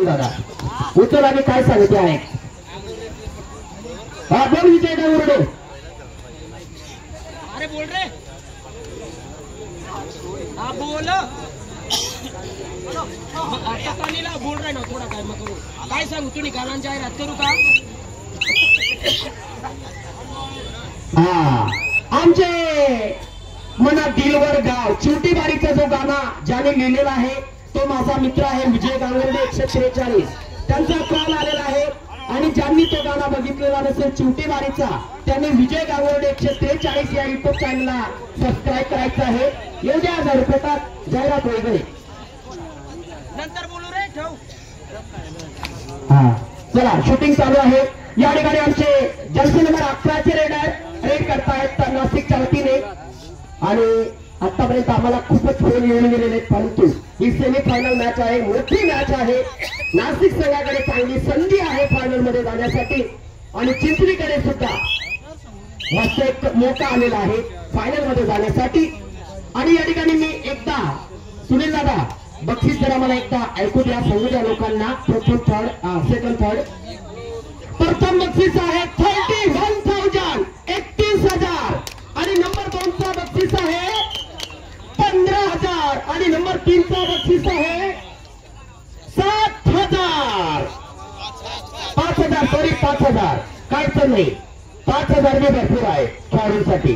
दादा उचल आणि काय सांगते आहे हा बोल विजय गावडे अरे बोल रे हा बोल आता कानीला बोल रे ना थोडा काय मग करू काय सांगू तुम्ही गाणं जाहिरात करू का हा आमचे मना दिलवर गाव चिवटी बारीचा जो गाणा ज्याने लिहिलेला आहे तो माझा मित्र आहे विजय गांगर्डे 143 त्यांचा कॉल आलेला आहे आणि ज्यांनी तो गाणा बघितलेला नसेल चिवटी बारीचा त्यांनी विजय गांगर्डे 143 या युट्यूब चॅनलला सबस्क्राईब करायचं आहे एवढ्या 1000 रुपयात जाहिरात वगैरे नंतर बोलू रे ठेव हा चला शूटिंग चालू आहे या ठिकाणी आमचे जर्सी नंबर 11 चे रेड करतायत नाशिकच्या वतीने आणि आतापर्यंत आम्हाला खूपच फोन येऊन गेलेले आहेत परंतु ही सेमीफायनल मॅच आहे मोठी मॅच आहे नाशिक संघाकडे चांगली संधी आहे फायनल मध्ये जाण्यासाठी आणि चिंचणीकडे सुद्धा मस्त एक मोका आलेला आहे फायनल मध्ये जाण्यासाठी आणि या ठिकाणी मी एकदा सुनील दादा बक्षीस जरा मला एकदा ऐकू द्या सांगू द्या लोकांना प्रथम थर्ड सेकंड थर्ड प्रथम बक्षीस आहे 31,000 31,000 आणि नंबर 2 चा बक्षीस आहे 15,000 आणि नंबर 3 चा बक्षीस आहे 7,000 5,000 सॉरी 5,000 कायच नाही 5,000 मी भरपूर आहे खेळाडूंसाठी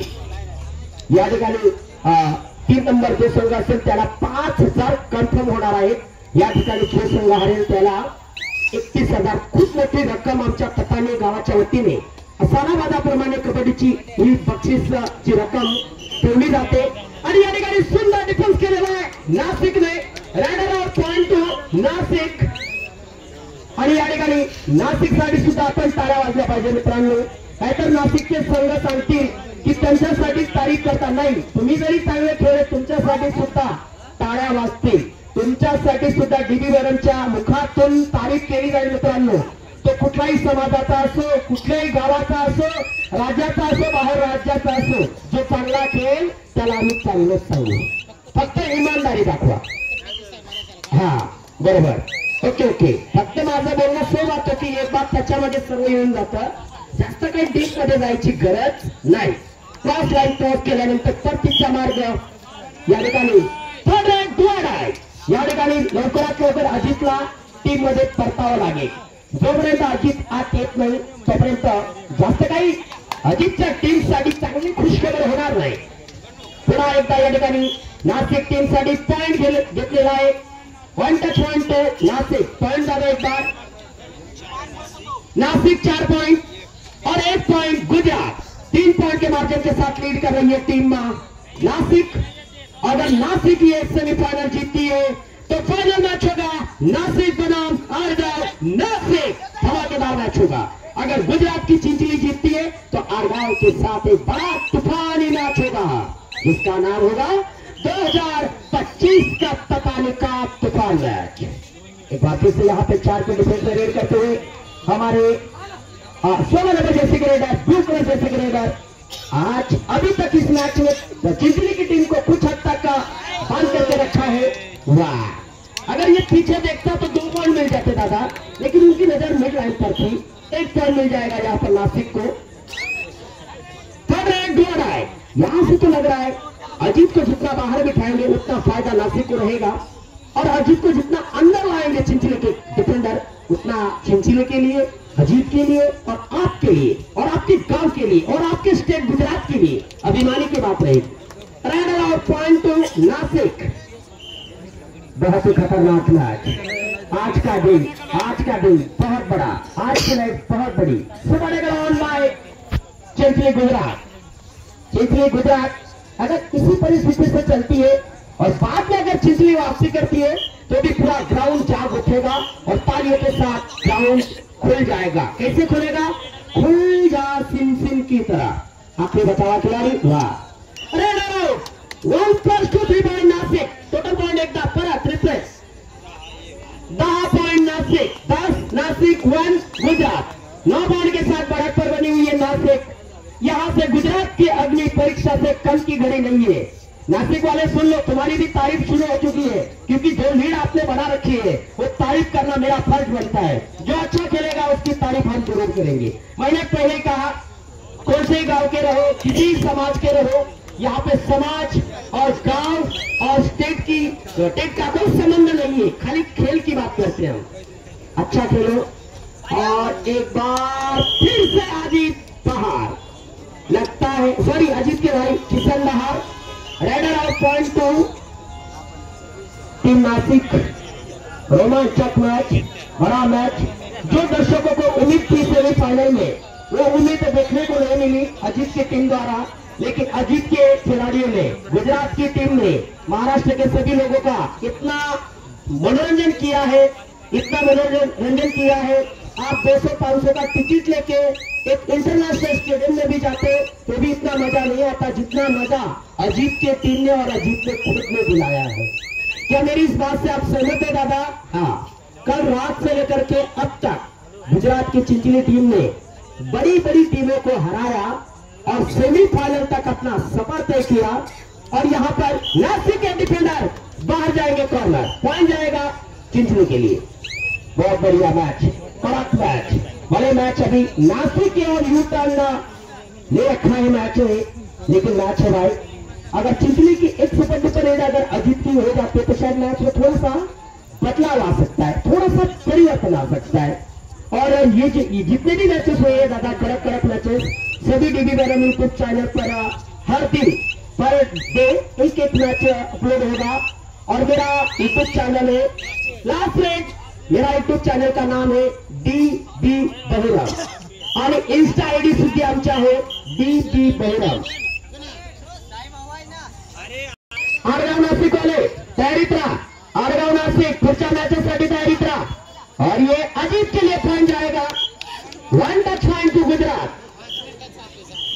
या ठिकाणी 3 नंबर जो संघ असेल त्याला 5,000 कन्फर्म होणार आहे या ठिकाणी जो संघ हरेल त्याला 31,000 खूप मोठी रक्कम आमच्या पतानी गावाच्या वतीने सालाबादाप्रमाणे कबड्डीची ही बक्षीसची रक्कम ठेवली जाते आणि या ठिकाणी सुंदर डिफेन्स केलेला आहे नाशिकने raider out point to Nashik आणि या ठिकाणी नाशिकसाठी सुद्धा आपण टाळ्या वाजल्या पाहिजे मित्रांनो नाहीतर नाशिकचे संघ सांगतील की त्यांच्यासाठी तारीफ करता नाही तुम्ही जरी चांगले खेळले तुमच्यासाठी सुद्धा टाळ्या वाजतील तुमच्यासाठी सुद्धा डीबी वरणच्या मुखातून तारीफ केली जाईल मित्रांनो तो कुठलाही समाजाचा असो कुठल्याही गावाचा असो राज्याचा असो बाहेर राज्याचा असो जो चांगला खेळ त्याला आम्ही चांगलंच सांगू फक्त इमानदारी दाखवा हा बरोबर ओके ओके फक्त माझं बोलणं सो वाटतं की एक बात त्याच्यामध्ये सर्व येऊन जातं जास्त काही डीप मध्ये जायची गरज नाही क्रॉस लाईन क्रॉस केल्यानंतर परतीचा मार्ग या ठिकाणी थर्ड रँक दुआड आहे या ठिकाणी लवकरात लवकर अजितला टीम मध्ये परतावं लागेल जोपर्यंत अजित आत येत नाही तोपर्यंत जास्त काही अजितच्या टीम साठी चांगली खुशखबर होणार नाही पुन्हा एकदा या ठिकाणी नाशिक टीम साठी पॉइंट घेतलेला आहे 1 टच पॉइंट नासिक पॉइंट दादा एक बार नासिक 4 पॉइंट और 1 पॉइंट गुजरात 3 पॉइंट के मार्जिन के साथ लीड कर रही है टीम नासिक अगर नासिक ये सेमीफाइनल जीतती है तो फाइनल मैच होगा नासिक बनाम आरगांव नासिक धमाकेदार मैच होगा अगर गुजरात की चिंचली जीतती है तो आरगांव के साथ एक बड़ा तूफानी मैच होगा जिसका नाम होगा 2025 का पतानी का तूफान मैच एक बार फिर से यहाँ पे 4 के डिफेंस में रेड करते हुए हमारे 16 नंबर जैसे ग्रेडर ब्लू कलर जैसे ग्रेडर आज अभी तक इस मैच में चिंचली की टीम को कुछ हद तक बंद करके रखा है वाह अगर ये पीछे देखता तो 2 पॉइंट मिल जाते दादा लेकिन उनकी नजर मिड लाइन पर थी 1 पॉइंट मिल जाएगा यहाँ पर नासिक को थर्ड रैंक दुआड है यहाँ से तो लग रहा है अजीत को जितना बाहर बिठाएंगे उतना फायदा नासिक को रहेगा और अजीत को जितना अंदर लाएंगे चिंचली के डिफेंडर उतना चिंचली के लिए अजीत के लिए और आपके लिए और आपके गांव के लिए और आपके स्टेट गुजरात के लिए अभिमानी की बात रहेगी raider out point to Nashik बहुत ही खतरनाक मैच आज का दिन बहुत बड़ा आज की लाइफ बहुत बड़ी सुबह ग्राउंड बाय चिंचली गुजरात अगर इसी परिस्थिति से चलती है और बाद में अगर चिंचली वापसी करती है तो भी पूरा ग्राउंड जाग उठेगा और तालियों के साथ ग्राउंड खुल जाएगा कैसे खुलेगा खुल जा सिन की तरह आखिरी बचावा खिलाड़ी वाह अरे 1+2 3 पॉइंट नासिक टोटल पॉइंट एकदा परत refresh 10 point Nasik 10 Nasik 1 Gujarat 9 point के साथ बढ़त पर बनी हुई है नासिक यहाँ से गुजरात की अग्नि परीक्षा से कम की घड़ी नहीं है नासिक वाले सुन लो, तुम्हारी भी तारीफ शुरू हो चुकी है, क्योंकि जो लीड आपने बना रखी है वो तारीफ करना मेरा फर्ज बनता है। जो अच्छा खेलेगा उसकी तारीफ हम जरूर करेंगे। मैंने पहले कहा, कौन से गांव के रहो, किसी समाज के रहो, यहाँ पे समाज और गांव और स्टेट का कोई संबंध नहीं है, खाली खेल की बात करते हैं हम। अच्छा खेलो। और एक बार फिर से अजीत पहाड़ लगता है, सॉरी अजीत के भाई किशन बहार, raider of point 2 team Nashik. रोमांचक मैच, बड़ा मैच, जो दर्शकों को उम्मीद थी सेमीफाइनल में, वो उम्मीद देखने को नहीं मिली अजीत की टीम द्वारा, लेकिन अजीत के खिलाड़ियों ने, गुजरात की टीम ने महाराष्ट्र के सभी लोगों का इतना मनोरंजन किया है, इतना मनोरंजन किया है। आप 200-500 का टिकट लेके एक इंटरनेशनल स्टेडियम में भी जाते तो भी इतना मजा नहीं आता जितना मजा अजीत के टीम ने और अजीत ने खुद ने दिलाया है। क्या मेरी इस बात से आप सहमत है दादा? हाँ, कल रात से लेकर के अब तक गुजरात की चिंचिली टीम ने बड़ी बड़ी टीमों को हराया और सेमीफाइनल तक अपना सफर तय किया। और यहाँ पर नासिक के डिफेंडर बाहर जाएंगे, कॉर्नर पॉइंट जाएगा चिंचिली के लिए। बहुत बढ़िया मैच, कड़क मैच, बड़े मैच। अभी नासिक के और यू टर्न ले रखा है मैच में, लेकिन मैच है भाई। अगर चिंचिली की एक सुपर डुपर एज अगर अजीत की हो जाती है तो शायद मैच में थोड़ा सा बदलाव आ सकता है, थोड़ा सा परिवर्तन आ सकता है। और ये जितने भी मैचेस हुए हैं दादा, कड़क कड़क मैचेस, सभी डीबी बैरम यूट्यूब चैनल पर हर दिन पर डे एक एक मैच अपलोड होगा। और मेरा यूट्यूब चैनल है लास्ट रेट, मेरा यूट्यूब चॅनल का नाम है DB बहिरम आणि इंस्टा आयडी सुद्धा आमची आहे DB बहिरम। आडगाव नाशिक वाले तयारीत राहा, आडगाव नाशिक पुढच्या मॅचेससाठी तयारीत राहा। और ये अजीत के लिए पॉइंट जाएगा, 1 टच पॉइंट टू गुजरात।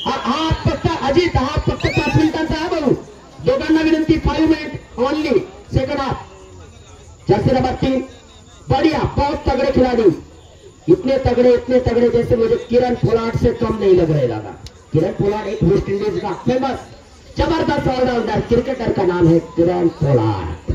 हा फक्त अजीत, हा फक्त 5 मिनिटांचा आहे भाऊ, दोघांना विनंती 5 minute only second half. Jersey number 3 बढ़िया, बहुत तगड़े खिलाड़ी, इतने तगड़े जैसे मुझे किरण पोलार्ड से कम नहीं लग रहे दादा। किरण पोलार्ड एक वेस्ट इंडीज का फेमस जबरदस्त ऑलराउंडर क्रिकेटर का नाम है किरण पोलार्ड।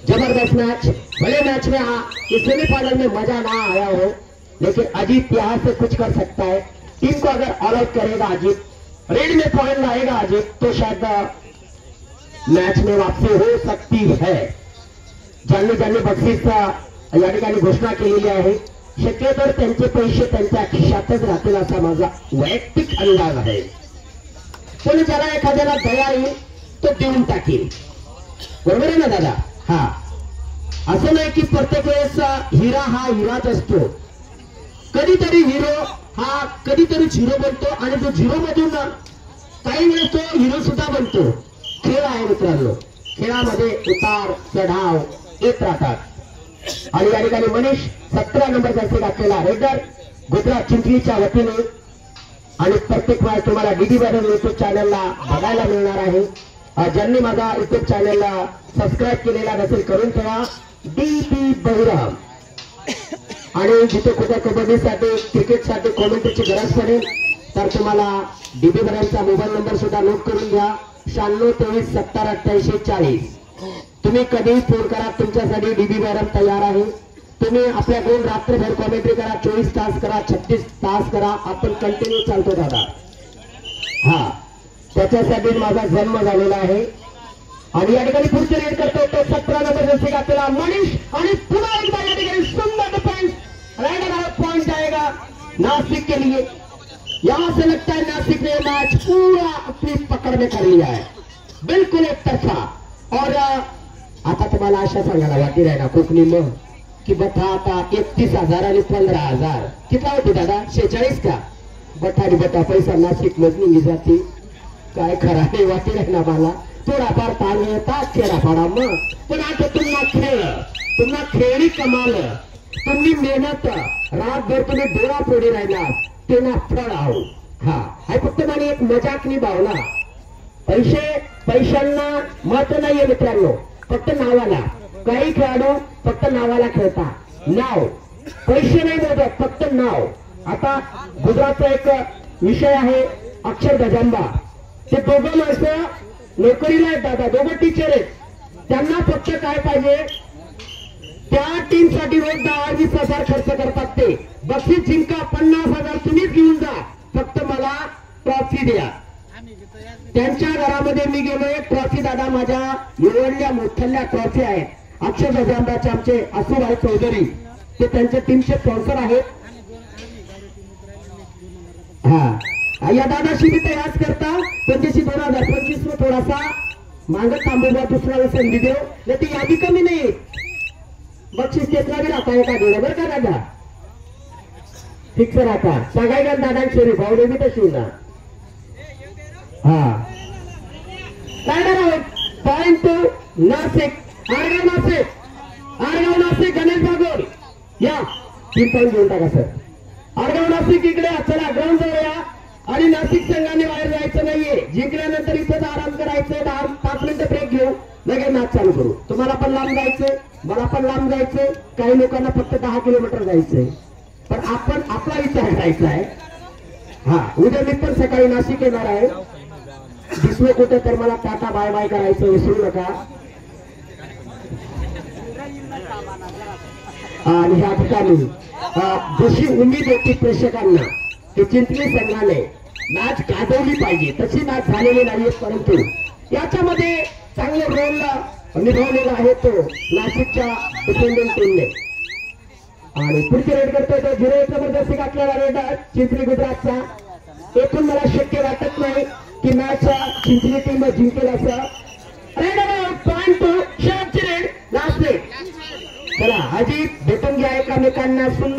जबरदस्त मैच, भले मैच में इस सेमीफाइनल में मजा ना आया हो, लेकिन अजीत यहां से कुछ कर सकता है। टीम को अगर ऑल आउट करेगा अजीत, रेड में पॉइंट लाएगा अजीत, तो शायद मैच में वापसी हो सकती है। ज्यांनी बक्षीस या ठिकाणी घोषणा केलेली आहे, शक्यतो त्यांचे पैसे त्यांच्या खिशातच राहतील असा माझा वैयक्तिक अंदाज आहे। पण ज्याला एखाद्याला दया येईल तो देऊन टाकेल, बरोबर आहे ना दादा? हा, असं नाही की प्रत्येक वेळेस हिरा हा हिराच असतो, कधीतरी हिरो हा कधीतरीच हिरो बनतो आणि तो झिरो मधून काही वेळेस तो हिरो सुद्धा बनतो। खेळ आहे मित्रांनो, खेळामध्ये उतार चढाव येत राहतात। आणि या ठिकाणी मनीष 17 नंबर जर्सी घातलेला रेडर गुजरात चिंचलीच्या वतीने, आणि प्रत्येक वेळा तुम्हाला डीडी बॅरम यूट्यूब चॅनलला बघायला मिळणार आहे। ज्यांनी माझा यूट्यूब चॅनलला सबस्क्राईब केलेला नसेल करून ठेवा, DB बहिरम। आणि जिथे कुठे कबड्डीसाठी क्रिकेटसाठी कॉमेंट्रीची गरज पडेल तर तुम्हाला डीबी बहिरमचा मोबाईल नंबर सुद्धा नोट करून घ्या, 9623708840। तुम्ही कधीही फोन करा, तुमच्यासाठी डीबी बहिरम तयार आहे। तुम्ही आपल्याकडून रात्रभर कॉमेंट्री करा, 24 तास करा, 36 तास करा, आपण कंटिन्यू चालतो दादा। हा, त्याच्यासाठी माझा जन्म झालेला आहे। आणि या ठिकाणी पुढचे रेड करतो तो 17 नंबर जर्सी घातलेला मनीष, आणि पुन्हा एकदा या ठिकाणी सुंदर डिफेंस, राइडर ऑफ पॉइंट जाएगा नासिक के लिए। यहां से लगता है नासिक ने मैच पूरा अपनी पकड़ में कर लिया है, बिल्कुल एक तरफा। और आता तुम्हाला आशा सांगायला वाटली आहे ना कोकणी मग की बठा आता 31,000 आणि 15,000 कितना होते दादा? 46 का बठा आणि बठा पैसा नाशिक मधून निघी जाते, काय खरा नाही वाटली आहे ना मला। थोडाफार ताण येतात खेळापाडा मग, पण आता तुम्हाला खेळी कमाल, तुम्ही मेहनत रातभर तुम्ही डोळापोडी राहिला तेना फळ आहो। हा, फक्त मला एक मजाकनी भावना, पैशांना महत्व नाहीये मित्रांनो, फक्त नावाला। काही खेळाडू फक्त नावाला खेळतात, नाव, पैसे नाही मोजत, फक्त नाव। आता गुजरातचा एक विषय आहे अक्षर गजांबा, ते दोघं माणसं नोकरीला आहेत दादा, दोघं टीचर आहेत. त्यांना फक्त काय पाहिजे, त्या टीम साठी रोज 10-20 हजार खर्च करतात. ते बक्षीस जिंका, 50,000 तुम्हीच घेऊन जा, फक्त मला ट्रॉफी द्या. त्यांच्या घरामध्ये मी गेलोय, ट्रॉफी दादा माझ्या एवढल्या मोठ्या ट्रॉफी आहेत. अक्षय गजांबाचे आमचे आसूभाई चौधरी ते त्यांच्या टीमचे स्पॉन्सर आहेत. हा या दादाशी मी तयार करता त्यांच्याशी 2025 में थोडासा मागत थांबूया, दुसऱ्याला संधी देऊ, नाही ती यादी कमी नाही. बक्षीस घेतला बी राहता एका दिवस बरं का दादा, फिक्स राहता. सांगायला दादांची भावने बी तशी ना. हा काय करावं, पॉइंट टू नाशिक, आडगाव नाशिक गणेश बागोल या 3 पॉइंट घेऊन टाका सर. आडगाव नाशिक इकडे चला, ग्राउंड जवळ या. आणि नाशिक संघाने बाहेर जायचं नाहीये, जिंकल्यानंतर इथं आराम करायचं, 5 मिनिटं ब्रेक घेऊ, लगेच मॅच चालू करू. तुम्हाला पण लांब जायचंय, मला पण लांब जायचंय, काही लोकांना फक्त 10 किलोमीटर जायचंय, पण आपण आपला विचार करायचा आहे. हा उद्या मी पण सकाळी नाशिक येणार आहे, दिसलो कुठे तर मला टाटा बाय बाय करायचं विसरू नका. आणि ह्या ठिकाणी जशी उमेद होती प्रेक्षकांना की चिंचणी संघाने मॅच गाजवली पाहिजे, तशी मॅच झालेली नाहीये, परंतु याच्यामध्ये चांगले रोल निभावलेला आहे तो नाशिकच्या डिफेंडिंग टीमने. आणि पुढची रेड करतोय तो 0-1 जबरदस्ती घातलेला रेड चिंचणी गुजरातचा. एकूण मला शक्य वाटत नाही की मॅच चिंचणी टीम जिंकेल असं. रेड पॉइंट टू शेवटची रेड, लास्ट रेड. चला अजित भेटून घ्या एकमेकांना. सुंदर